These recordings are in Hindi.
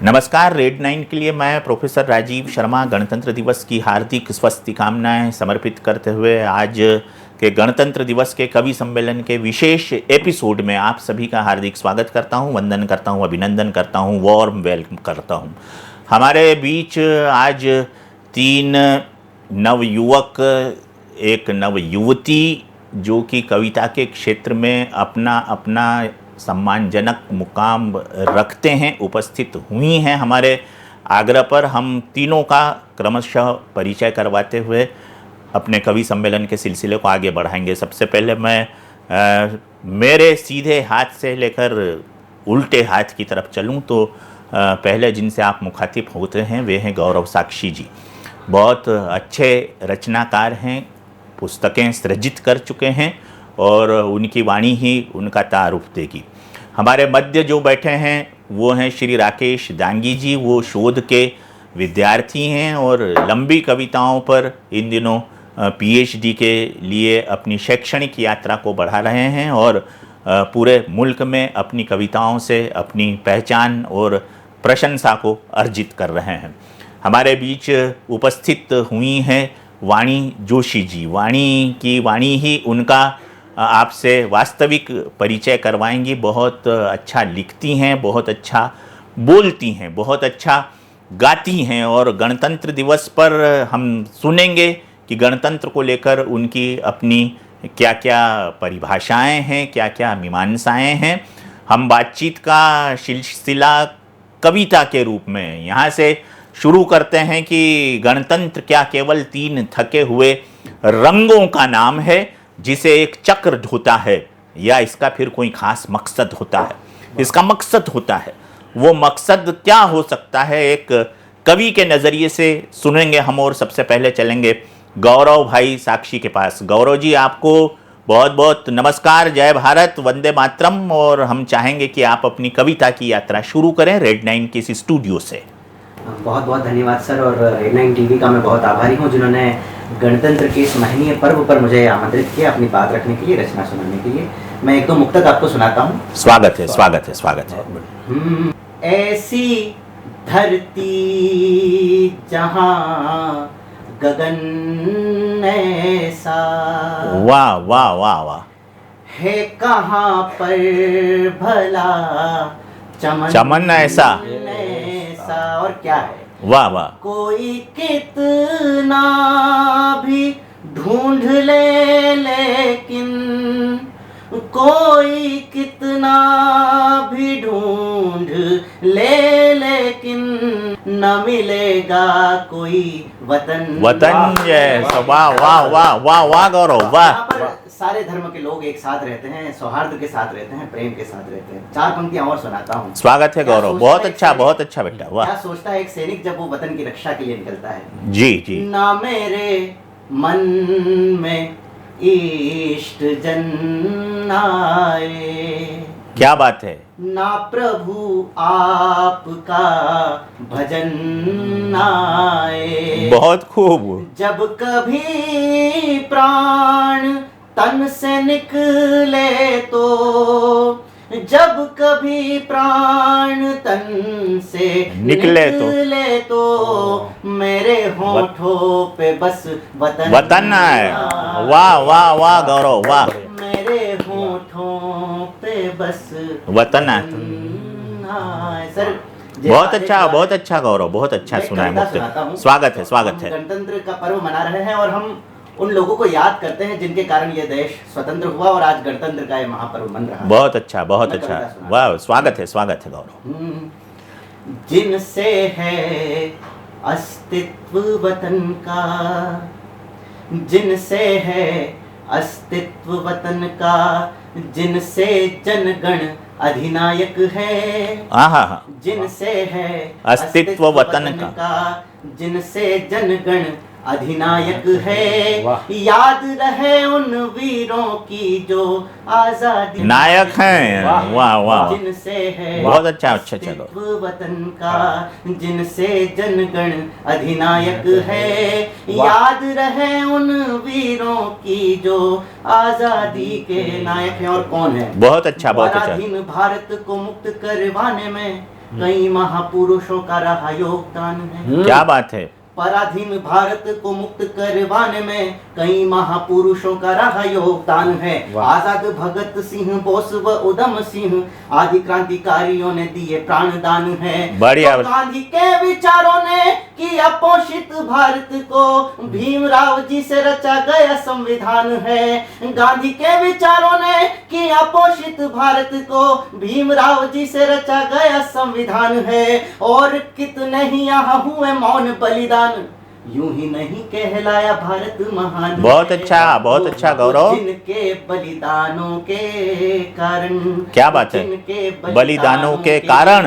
नमस्कार। रेड 9 के लिए मैं प्रोफेसर राजीव शर्मा गणतंत्र दिवस की हार्दिक स्वस्थ कामनाएं समर्पित करते हुए आज के गणतंत्र दिवस के कवि सम्मेलन के विशेष एपिसोड में आप सभी का हार्दिक स्वागत करता हूं, वंदन करता हूं, अभिनंदन करता हूं, वार्म वेलकम करता हूं। हमारे बीच आज 3 नवयुवक, एक नवयुवती जो कि कविता के क्षेत्र में अपना अपना सम्मानजनक मुकाम रखते हैं, उपस्थित हुई हैं। हमारे आग्रह पर हम तीनों का क्रमशः परिचय करवाते हुए अपने कवि सम्मेलन के सिलसिले को आगे बढ़ाएंगे। सबसे पहले मैं मेरे सीधे हाथ से लेकर उल्टे हाथ की तरफ चलूं तो पहले जिनसे आप मुखातिब होते हैं वे हैं गौरव साक्षी जी। बहुत अच्छे रचनाकार हैं, पुस्तकें सृजित कर चुके हैं और उनकी वाणी ही उनका तारुफ देगी। हमारे मध्य जो बैठे हैं वो हैं श्री राकेश दांगी जी। वो शोध के विद्यार्थी हैं और लंबी कविताओं पर इन दिनों पीएचडी के लिए अपनी शैक्षणिक यात्रा को बढ़ा रहे हैं और पूरे मुल्क में अपनी कविताओं से अपनी पहचान और प्रशंसा को अर्जित कर रहे हैं। हमारे बीच उपस्थित हुई हैं वाणी जोशी जी। वाणी ही उनका आपसे वास्तविक परिचय करवाएंगी। बहुत अच्छा लिखती हैं, बहुत अच्छा बोलती हैं, बहुत अच्छा गाती हैं और गणतंत्र दिवस पर हम सुनेंगे कि गणतंत्र को लेकर उनकी अपनी क्या क्या परिभाषाएं हैं, क्या क्या मीमांसाएं हैं। हम बातचीत का सिलसिला कविता के रूप में यहाँ से शुरू करते हैं कि गणतंत्र क्या केवल 3 थके हुए रंगों का नाम है जिसे एक चक्र ढोता है, या इसका फिर कोई खास मकसद होता है? इसका मकसद होता है, वो मकसद क्या हो सकता है, एक कवि के नज़रिए से सुनेंगे हम। और सबसे पहले चलेंगे गौरव भाई साक्षी के पास। गौरव जी, आपको बहुत बहुत नमस्कार, जय भारत, वंदे मातरम। और हम चाहेंगे कि आप अपनी कविता की यात्रा शुरू करें रेड 9 के इस स्टूडियो से। बहुत बहुत धन्यवाद सर, और रेड 9 टीवी का मैं बहुत आभारी हूँ जिन्होंने गणतंत्र के इस महनीय पर्व पर मुझे आमंत्रित किया अपनी बात रखने के लिए, रचना सुनाने के लिए। मैं एक दो मुक्तक आपको सुनाता हूँ। स्वागत है, स्वागत है, स्वागत है। ऐसी धरती जहाँ गगन ऐसा, वाह वाह वाह वाह, है कहाँ पर भला चमन ऐसा, और क्या है, वाह वाह, कोई कितना भी ढूंढ ले लेकिन, कोई कितना भी ढूंढ ले लेकिन, न मिलेगा कोई वतन जैसा। वाह वाह वाह वाह वाह गौरव, वाह। सारे धर्म के लोग एक साथ रहते हैं, सौहार्द के साथ रहते हैं, प्रेम के साथ रहते हैं। 4 पंक्तियां और सुनाता हूँ। स्वागत है गौरव, बहुत अच्छा, बहुत अच्छा बेटा, वाह। क्या सोचता है एक सैनिक जब वो वतन की रक्षा के लिए निकलता है? जी जी। ना मेरे मन में इष्ट जन आए, क्या बात है, ना प्रभु आपका भजन आए, बहुत खूब। जब कभी प्राण तन से निकले तो, जब कभी प्राण तन से निकले तो मेरे होठों पे बस वतन है। वाह वाह वाह गौरव, वाह। मेरे होठों पे बस वतन है। सर बहुत अच्छा, बहुत अच्छा गौरव, बहुत अच्छा सुना है मुझे। स्वागत है, स्वागत है। गणतंत्र का पर्व मना रहे हैं और हम उन लोगों को याद करते हैं जिनके कारण ये देश स्वतंत्र हुआ और आज गणतंत्र का ये महापर्व मन रहा है। बहुत अच्छा, बहुत अच्छा, वाह। स्वागत है, स्वागत है गौरव। जिनसे है अस्तित्व वतन का, जिनसे है अस्तित्व वतन का, जिनसे जनगण अधिनायक है, जिनसे है अस्तित्व वतन का, जिनसे जनगण अधिनायक है, याद रहे उन वीरों की जो आजादी नायक हैं। वाह वाह, जिनसे है बहुत अच्छा, अच्छा चलो। वतन का, जिनसे जनगण अधिनायक है, याद रहे उन वीरों की जो आजादी के नायक हैं। और कौन है? बहुत अच्छा, बहुत अच्छा। पराधीन भारत को मुक्त करवाने में कई महापुरुषों का रहा योगदान है। क्या बात है। पराधीन भारत को मुक्त करवाने में कई महापुरुषों का रहा योगदान है। आजाद भगत सिंह, बोस व उधम सिंह आदि क्रांतिकारियों ने दिए प्राणदान है। बढ़िया। तो गांधी के विचारों ने किया पोषित भारत को, भीमराव जी से रचा गया संविधान है। गांधी के विचारों ने किया पोषित भारत को, भीमराव जी से रचा गया संविधान है। और कितने ही यहाँ हुए मौन बलिदान, यूं ही नहीं कहलाया भारत महान। बहुत अच्छा गौरव। जिनके बलिदानों के कारण, क्या बात है, जिनके बलिदानों के कारण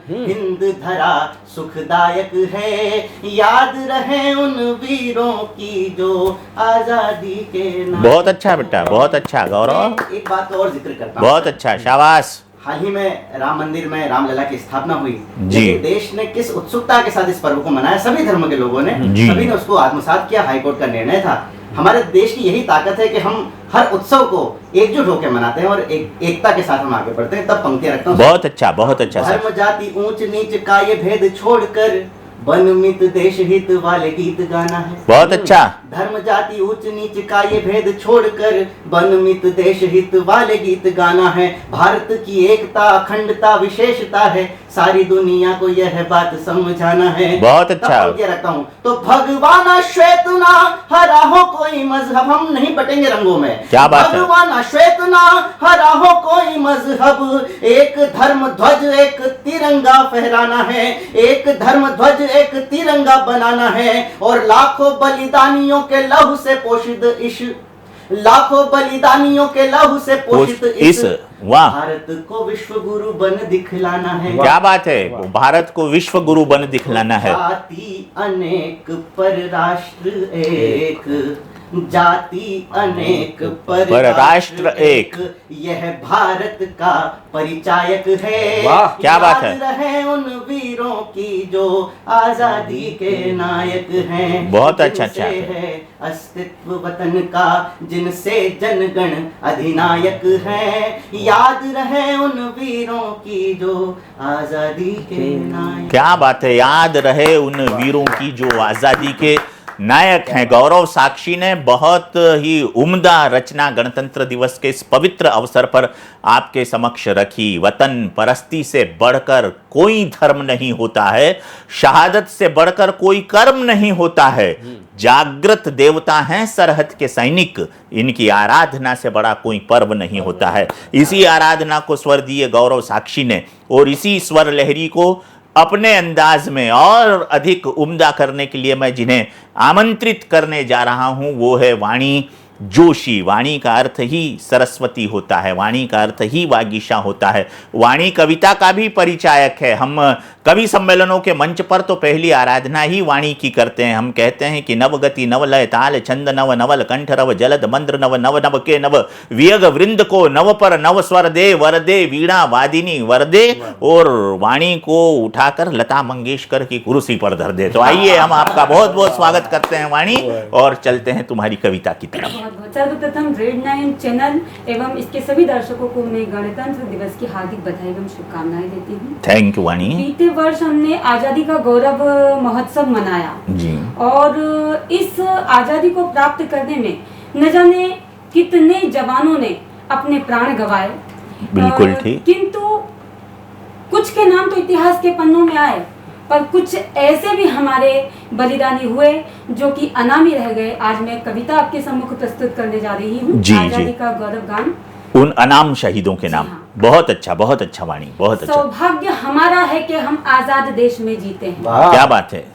हिंद धरा सुखदायक है। याद रहे उन वीरों की जो आजादी के नाम। बहुत अच्छा बेटा, बहुत अच्छा गौरव। एक बात और जिक्र करता हूं। बहुत अच्छा, शाबाश। हाल ही में राम मंदिर में रामलला की स्थापना हुई जी। लेकिन देश ने किस उत्सुकता के साथ इस पर्व को मनाया, सभी धर्म के लोगों ने, जी। सभी ने उसको आत्मसात किया। हाईकोर्ट का निर्णय था। हमारे देश की यही ताकत है कि हम हर उत्सव को एकजुट होकर मनाते हैं और एकता के साथ हम आगे बढ़ते हैं। तब पंक्तियां रखता हूँ। बहुत अच्छा, बहुत अच्छा। धर्म जाति ऊंच नीच का ये भेद छोड़कर वन मित देश हित वाले गीत गाना है। बहुत अच्छा। धर्म जाति ऊंच नीच का ये भेद छोड़कर वन मित देश हित वाले गीत गाना है। भारत की एकता अखंडता विशेषता है, सारी दुनिया को यह बात समझाना है। बहुत अच्छा। रखता हूँ। तो भगवान श्वेत ना हरा हो कोई मजहब, हम नहीं बटेंगे रंगों में। क्या बात है। भगवान श्वेत ना हरा हो कोई मजहब, एक धर्म ध्वज एक तिरंगा फहराना है। एक धर्म ध्वज एक तिरंगा बनाना है। और लाखों बलिदानियों के लहू से पोषित इस, लाखों बलिदानियों के लहू से पोषित इस वाह, भारत को विश्व गुरु बन दिखलाना है। क्या बात है, भारत को विश्व गुरु बन दिखलाना है। जाति अनेक पर राष्ट्र एक, जाति अनेक पर राष्ट्र एक, यह भारत का परिचायक है। वाह, क्या बात है। याद रहे उन वीरों की जो आजादी के नायक हैं। बहुत अच्छा है अस्तित्व वतन का, जिनसे जनगण अधिनायक हैं। याद रहे उन वीरों की जो आजादी के नायक। क्या बात है, याद रहे उन वीरों की जो आजादी के नायक हैं। गौरव साक्षी ने बहुत ही उम्दा रचना गणतंत्र दिवस के इस पवित्र अवसर पर आपके समक्ष रखी। वतन परस्ती से बढ़कर कोई धर्म नहीं होता है, शहादत से बढ़कर कोई कर्म नहीं होता है। जागृत देवता हैं सरहद के सैनिक, इनकी आराधना से बड़ा कोई पर्व नहीं होता है। इसी आराधना को स्वर दिए गौरव साक्षी ने, और इसी स्वर लहरी को अपने अंदाज में और अधिक उम्दा करने के लिए मैं जिन्हें आमंत्रित करने जा रहा हूं वो है वाणी जोशी। वाणी का अर्थ ही सरस्वती होता है, वाणी का अर्थ ही वागीशा होता है। वाणी कविता का भी परिचायक है। हम कवि सम्मेलनों के मंच पर तो पहली आराधना ही वाणी की करते हैं। हम कहते हैं कि नवगति नवलय ताल छंद नव नवल कंठ रव जलद मंद्र नव नव नव के नव वियग वृंद को नव पर नव स्वर दे वरदे वीणा वादिनी वरदे, और वाणी को उठाकर लता मंगेशकर की कुर्सी पर धर दे। तो आइए हम आपका बहुत बहुत स्वागत करते हैं वाणी, और चलते हैं तुम्हारी कविता की तरफ। सर्वप्रथम रेड 9 चैनल एवं इसके सभी दर्शकों को मैं गणतंत्र दिवस की हार्दिक बधाई एवं शुभकामनाएं देती हूँ। थैंक यू वाणी। बीते वर्ष हमने आजादी का गौरव महोत्सव मनाया जी, और इस आजादी को प्राप्त करने में न जाने कितने जवानों ने अपने प्राण गंवाए। बिल्कुल ठीक। किंतु कुछ के नाम तो इतिहास के पन्नों में आए, पर कुछ ऐसे भी हमारे बलिदानी हुए जो कि अनामी रह गए। आज मैं कविता आपके सम्मुख प्रस्तुत करने जा रही हूँ, आजादी का गौरव गान, उन अनाम शहीदों के नाम। हाँ। बहुत अच्छा वाणी, बहुत अच्छा। सौभाग्य हमारा है कि हम आजाद देश में जीते हैं। क्या बात है।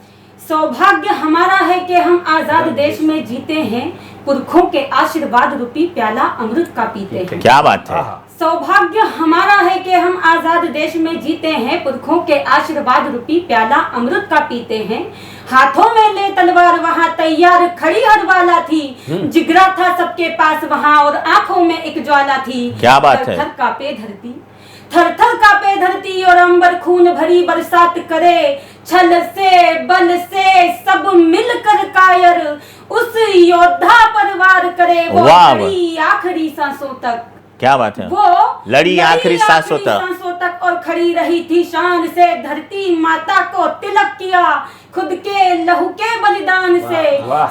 सौभाग्य हमारा है कि हम आजाद देश में जीते हैं, पुरखों के आशीर्वाद रूपी प्याला अमृत का पीते हैं। क्या बात है। सौभाग्य हमारा है कि हम आजाद देश में जीते हैं, पुरखों के आशीर्वाद रूपी प्याला अमृत का पीते हैं। हाथों में ले तलवार वहाँ तैयार खड़ी हरवाला थी, जिगरा था सबके पास वहाँ और आंखों में एक ज्वाला थी। क्या बात है। थर कांपे धरती, थर थर कांपे धरती और अंबर खून भरी बरसात करे। छल से बल से सब मिलकर कायर उस योद्धा पर वार करे, वो लड़ी आखिरी सांसों तक। क्या बात है, वो लड़ी आखिरी सांसों तक और खड़ी रही थी शान से, धरती माता को तिलक किया खुद के लहू के बलिदान से।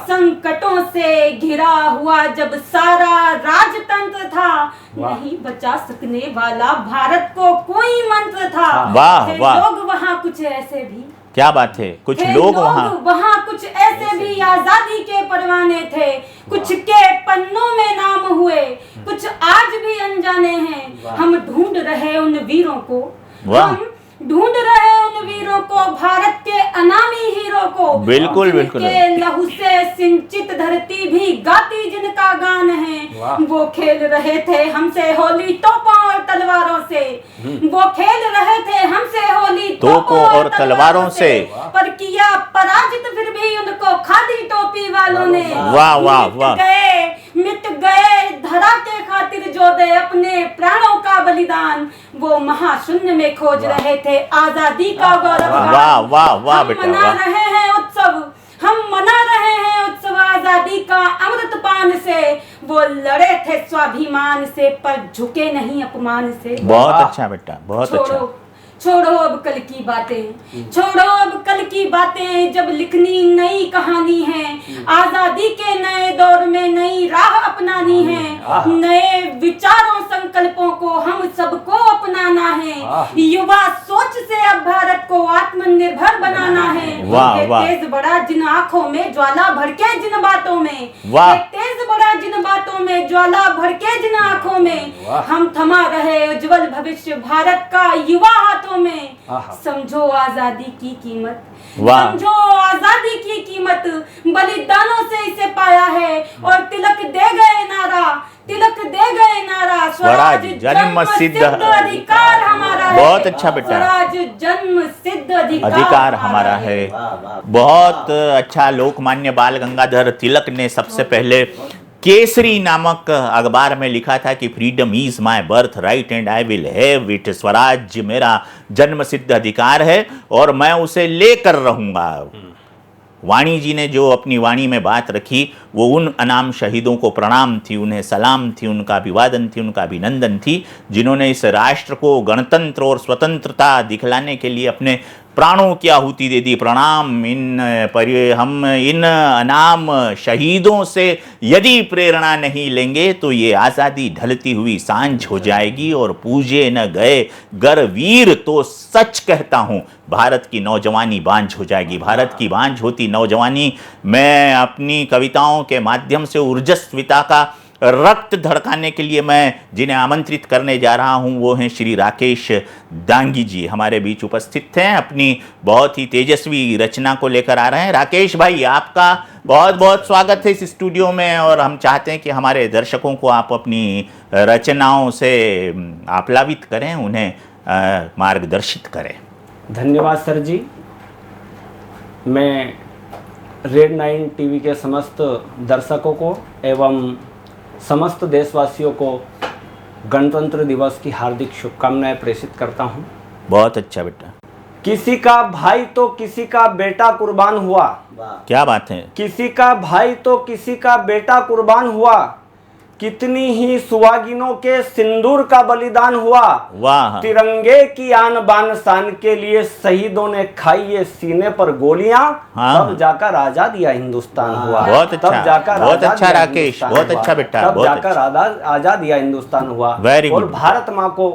संकटों से घिरा हुआ जब सारा राजतंत्र था, नहीं बचा सकने वाला भारत को कोई मंत्र था। वाह वाह, लोग वहाँ कुछ ऐसे भी, क्या बात है, कुछ लोग वहाँ कुछ ऐसे भी आजादी के परवाने थे, कुछ के पन्नों में नाम हुए, कुछ आज भी अनजाने हैं। हम ढूंढ रहे उन वीरों को, हम ढूंढ रहे उन वीरों को, भारत के अनामी हीरो को। बिल्कुल बिल्कुल, के लहू से सिंचित धरती भी गाती जिनका गान है। वो खेल रहे थे हमसे होली तोपों और तलवारों से, वो खेल रहे थे हमसे होली तोपों और तलवारों से, पर किया पराजित फिर भी उनको खादी टोपी वालों ने। वाह वाह वाह, मिट गए धरा के खातिर जो दे अपने प्राणों का बलिदान, वो महाशून्य में खोज रहे थे आजादी का गौरव। वाह वाह वाह बेटा, हम मना रहे हैं उत्सव, हम मना रहे हैं उत्सव आजादी का अमृत पान से। वो लड़े थे स्वाभिमान से पर झुके नहीं अपमान से। बहुत अच्छा बेटा, बहुत अच्छा। छोड़ो अब कल की बातें, छोड़ो अब कल की बातें, जब लिखनी नई कहानी है। आजादी के नए दौर में नई राह अपनानी है, नए विचारों संकल्पों को हम सबको अपनाना है। युवा सोच से अब भारत को आत्मनिर्भर बनाना है। वाह वाह, तेज बड़ा जिन आंखों में ज्वाला भड़के जिन बातों में, वाह, तेज बड़ा जिन बातों में ज्वाला भड़के जिन आंखों में, हम थमा रहे उज्जवल भविष्य भारत का युवा हाथों में। समझो आजादी की कीमत, समझो आजादी की कीमत, बलिदानों से इसे पाया है। और तिलक दे गए नारा, तिलक दे गए नारा, स्वराज जन्म सिद्ध अधिकार हमारा है। बहुत अच्छा बेटा, स्वराज जन्म सिद्ध अधिकार हमारा है। बहुत अच्छा। लोकमान्य बाल गंगाधर तिलक ने सबसे पहले केसरी नामक अखबार में लिखा था कि freedom is my birth right and I will have it. Swaraj मेरा जन्म सिद्ध अधिकार है और मैं उसे लेकर रहूंगा। वाणी जी ने जो अपनी वाणी में बात रखी वो उन अनाम शहीदों को प्रणाम थी, उन्हें सलाम थी, उनका अभिवादन थी, उनका अभिनंदन थी, जिन्होंने इस राष्ट्र को गणतंत्र और स्वतंत्रता दिखलाने के लिए अपने प्राणों की आहुति दे दी। प्रणाम। हम इन अनाम शहीदों से यदि प्रेरणा नहीं लेंगे तो ये आज़ादी ढलती हुई सांझ हो जाएगी और पूजे न गए गर वीर तो सच कहता हूँ भारत की नौजवानी बांझ हो जाएगी। भारत की बांझ होती नौजवानी मैं अपनी कविताओं के माध्यम से ऊर्जस्विता का रक्त धड़काने के लिए मैं जिन्हें आमंत्रित करने जा रहा हूं वो हैं श्री राकेश दांगी जी, हमारे बीच उपस्थित हैं, अपनी बहुत ही तेजस्वी रचना को लेकर आ रहे हैं। राकेश भाई, आपका बहुत बहुत स्वागत है इस स्टूडियो में और हम चाहते हैं कि हमारे दर्शकों को आप अपनी रचनाओं से आप्लावित करें, उन्हें मार्गदर्शित करें। धन्यवाद सर जी। मैं रेड 9 टीवी के समस्त दर्शकों को एवं समस्त देशवासियों को गणतंत्र दिवस की हार्दिक शुभकामनाएं प्रेषित करता हूं। बहुत अच्छा बेटा। किसी का भाई तो किसी का बेटा कुर्बान हुआ। क्या बात है। किसी का भाई तो किसी का बेटा कुर्बान हुआ, कितनी ही सुहागिनों के सिंदूर का बलिदान हुआ। वाह। तिरंगे की आन बान शान के लिए शहीदों ने खाई ये सीने पर गोलियां। हाँ। तब जाकर आजाद या हिंदुस्तान हुआ। बहुत अच्छा, तब जाकर बहुत अच्छा राकेश, बहुत अच्छा बेटा, तब जाकर आजाद या हिंदुस्तान हुआ। और भारत माँ को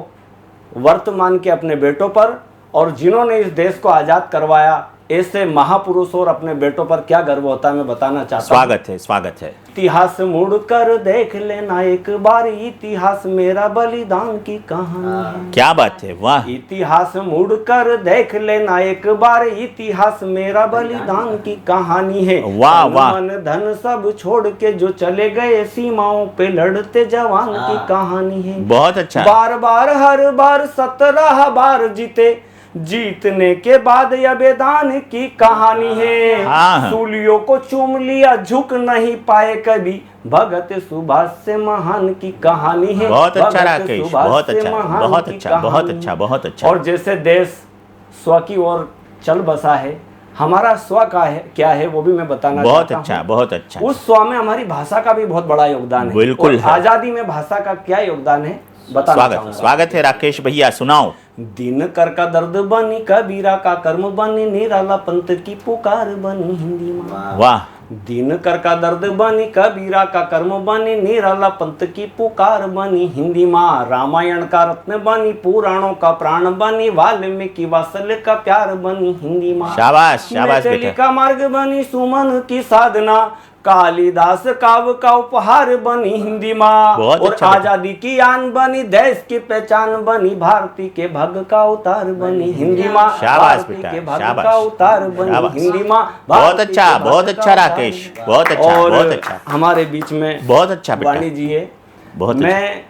वर्तमान के अपने बेटों पर और जिन्होंने इस देश को आजाद करवाया ऐसे महापुरुष और अपने बेटों पर क्या गर्व होता है मैं बताना चाहता हूँ। स्वागत है, स्वागत है। इतिहास मुड़कर देख लेना एक बार, इतिहास मेरा बलिदान की कहानी है। क्या बात है, वाह। इतिहास मुड़कर देख लेना एक बार, इतिहास मेरा बलिदान की कहानी है। वाह वाह। मन धन सब छोड़ के जो चले गए सीमाओं पे लड़ते जवान की कहानी है। बहुत अच्छा। बार बार हर बार 17 बार जीते, जीतने के बाद यह बेदान की कहानी है। हाँ। सूलियों को चूम लिया झुक नहीं पाए कभी, भगत सुभाष से महान की कहानी है। बहुत अच्छा राकेश, बहुत अच्छा, बहुत अच्छा, बहुत अच्छा, बहुत अच्छा। और जैसे देश स्व की ओर चल बसा है, हमारा स्व का है क्या है वो भी मैं बताना चाहता हूँ। बहुत अच्छा, बहुत अच्छा। उस स्व में हमारी भाषा का भी बहुत बड़ा योगदान है। बिल्कुल है। आजादी में भाषा का क्या योगदान है बताना चाहूंगा। स्वागत है राकेश भैया, सुनाओ। दिनकर का दर्द बनी, कबीरा का कर्म बनी, निराला पंत की पुकार बनी हिंदी माँ। वाह। दिनकर का दर्द बनी, कबीरा का कर्म बनी, निराला पंत की पुकार बनी हिंदी माँ। रामायण का रत्न बनी, पुराणों का प्राण बनी, वाल्मीकि वात्सल्य का प्यार बनी हिंदी माँ। शाबाश शाबाश मैथिली बेटा। का मार्ग बनी, सुमन की साधना, कालिदास काव्य का उपहार बनी हिंदी माँ। बहुत और अच्छा बेटा। आजादी की आन बनी, देश की पहचान बनी, भारती के भाग्य का उतार बनी हिंदी माँ। शाबाश भारती बेटा, के भाग्य शाबाश। का उतार बनी शाबाश। हिंदी माँ। बहुत भारती अच्छा, के भाग्य बहुत का अच्छा उतार राकेश, बनी। बहुत अच्छा, और बहुत अच्छा। हमारे बीच में बहुत अच्छा बेटा। वाणी जी है। बहुत अच्छा। मैं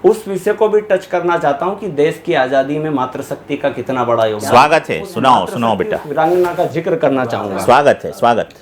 उस विषय को भी टच करना चाहता हूँ कि देश की आजादी में मातृशक्ति का कितना बड़ा योगदान। स्वागत है, उस सुनाओ सुनाओ मातृशक्ति, बेटा। उस वीरांगना का जिक्र करना चाहूंगा। स्वागत है, स्वागत।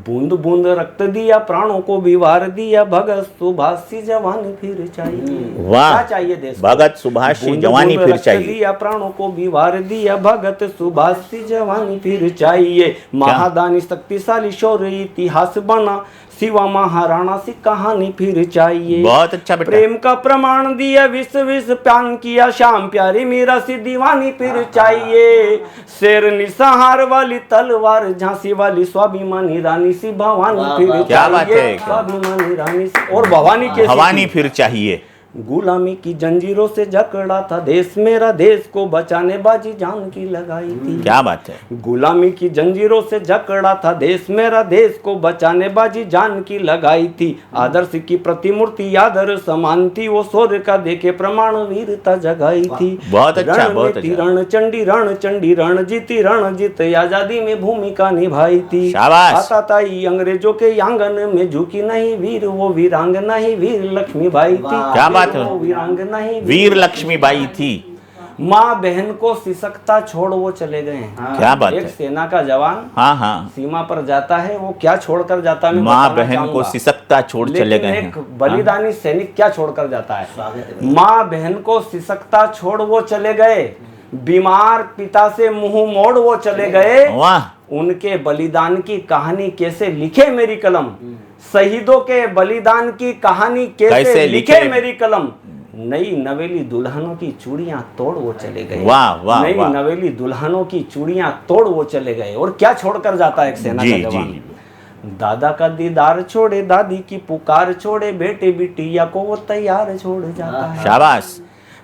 बूंद बूंद रक्त दिया, प्राणों को भी वार दिया, भगत सुभाष सी जवानी फिर चाहिए। वाह। क्या चाहिए देश को? भगत सुभाष सी बूंद जवानी बूंद फिर रक्त चाहिए। दिया, प्राणों को भी वार दिया, भगत सुभाष सी जवानी फिर चाहिए। महादानी शक्तिशाली शौर्य इतिहास बना, शिवा महाराणा सी कहानी फिर चाहिए। बहुत अच्छा बेटा। प्रेम का प्रमाण दिया, विश्व विश्व प्यान किया, शाम प्यारी मीरा सी दीवानी फिर चाहिए। शेर निसहार वाली तलवार, झांसी वाली स्वाभिमानी रानी सी भवानी फिर क्या बात है। चाहिए। स्वाभिमानी रानी सी और भवानी के भवानी फिर चाहिए। गुलामी की जंजीरों से जकड़ा था देश मेरा, देश को बचाने बाजी जान की लगाई थी। क्या बात है। गुलामी की जंजीरों से जकड़ा था देश मेरा, देश को बचाने बाजी जान की लगाई थी। आदर्श की प्रतिमूर्ति आदर समान थी, वो शौर्य का देखे प्रमाण वीरता जगाई थी। बहुत अच्छा, बहुत अच्छा। रण चंडी रण जीत आजादी में भूमिका निभाई थी। शाबाश। आता ताई अंग्रेजों के आंगन में झुकी नहीं वीर, वो वीरांगना ही वीर लक्ष्मीबाई थी। क्या बात है। वो वीरांगना ही वीर लक्ष्मीबाई थी। माँ बहन को सिसकता छोड़ वो चले गए हैं। क्या बात एक है। सेना का जवान हाँ हाँ। सीमा पर जाता है, वो क्या छोड़कर जाता है मैं माँ बताना बहन को चाहूंगा। सिसकता छोड़ चले लेकिन गए एक हैं। बलिदानी सैनिक क्या छोड़कर जाता है? माँ बहन को सिसकता छोड़ वो चले गए, बीमार पिता से मुंह मोड़ वो चले गए। वाह। उनके बलिदान की कहानी कैसे लिखे मेरी कलम, शहीदों के बलिदान की कहानी कैसे लिखे मेरी कलम। नई नवेली दुल्हनों की चूड़ियां तोड़ वो चले गए। वाह वाह नई वाह। नवेली दुल्हनों की चूड़ियां तोड़ वो चले गए। और क्या छोड़कर जाता है एक सेना जी का जवान? जी। दादा का दीदार छोड़े, दादी की पुकार छोड़े, बेटे बिटिया को वो तैयार छोड़ जाता है। शाबाश।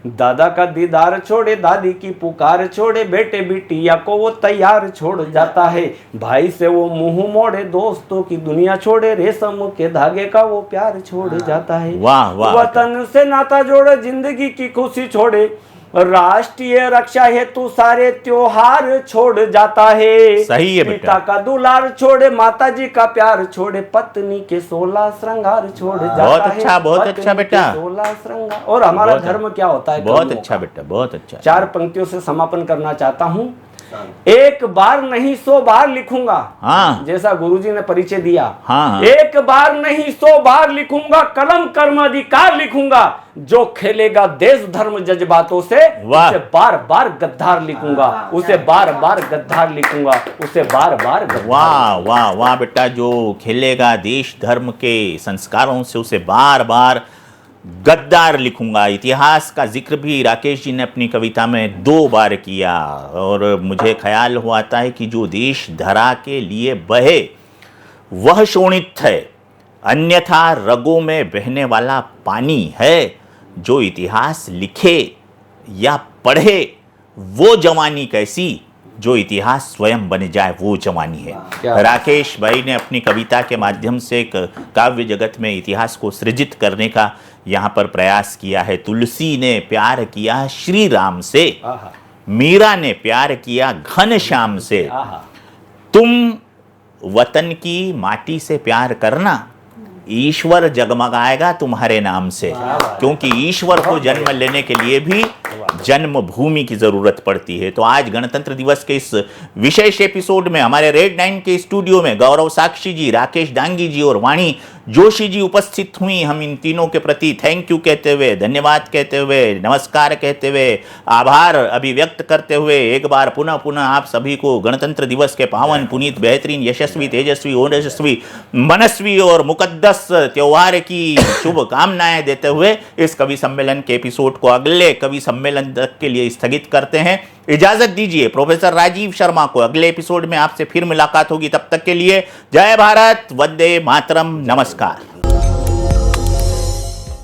दादा का दीदार छोड़े, दादी की पुकार छोड़े, बेटे बिटिया को वो तैयार छोड़ जाता है। भाई से वो मुंह मोड़े, दोस्तों की दुनिया छोड़े, रेशम के धागे का वो प्यार छोड़ जाता है। वाह वाह। वतन से नाता जोड़े, जिंदगी की खुशी छोड़े, राष्ट्रीय रक्षा हेतु सारे त्योहार छोड़ जाता है। सही है बेटा। पिता का दुलार छोड़े, माता जी का प्यार छोड़े, पत्नी के 16 श्रृंगार छोड़ जाता है। बहुत अच्छा, बहुत अच्छा बेटा। 16 श्रृंगार। और हमारा धर्म क्या होता है? बहुत कर्मों अच्छा का। बेटा, बहुत अच्छा। 4 पंक्तियों से समापन करना चाहता हूँ। एक बार नहीं 100 बार लिखूंगा। हाँ। जैसा गुरुजी ने परिचय दिया। हाँ। एक बार नहीं 100 बार लिखूंगा, कलम कर्म अधिकार लिखूंगा, जो खेलेगा देश धर्म जज्बातों से उसे बार बार गद्दार लिखूंगा, उसे बार बार गद्दार लिखूंगा, उसे बार बार गद्दार। वाह वाह वाह बेटा। जो खेलेगा देश धर्म के संस्कारों से उसे बार बार गद्दार लिखूंगा। इतिहास का जिक्र भी राकेश जी ने अपनी कविता में 2 बार किया और मुझे ख्याल हुआ था है कि जो देश धरा के लिए बहे वह शोणित है, अन्यथा रगों में बहने वाला पानी है। जो इतिहास लिखे या पढ़े वो जवानी कैसी, जो इतिहास स्वयं बन जाए वो जवानी है। राकेश भाई ने अपनी कविता के माध्यम से एक काव्य जगत में इतिहास को सृजित करने का यहाँ पर प्रयास किया है। तुलसी ने प्यार किया श्री राम से, मीरा ने प्यार किया घनश्याम से। तुम वतन की माटी से प्यार करना, ईश्वर जगमगाएगा तुम्हारे नाम से। क्योंकि ईश्वर को जन्म लेने के लिए भी जन्मभूमि की ज़रूरत पड़ती है। तो आज गणतंत्र दिवस के इस विशेष एपिसोड में हमारे रेड 9 के स्टूडियो में गौरव साक्षी जी, राकेश डांगी जी और वाणी जोशी जी उपस्थित हुई। हम इन तीनों के प्रति थैंक यू कहते हुए, धन्यवाद कहते हुए, नमस्कार कहते हुए, आभार अभिव्यक्त करते हुए एक बार पुनः आप सभी को गणतंत्र दिवस के पावन, पुनीत, बेहतरीन, यशस्वी, तेजस्वी, ओजस्वी, मनस्वी और मुकद्दस त्योहार की शुभकामनाएं देते हुए इस कवि सम्मेलन के एपिसोड को अगले कवि सम्मेलन तक के लिए स्थगित करते हैं। इजाजत दीजिए। प्रोफेसर राजीव शर्मा को अगले एपिसोड में आपसे फिर मुलाकात होगी। तब तक के लिए जय भारत, वंदे मातरम, नमस्कार।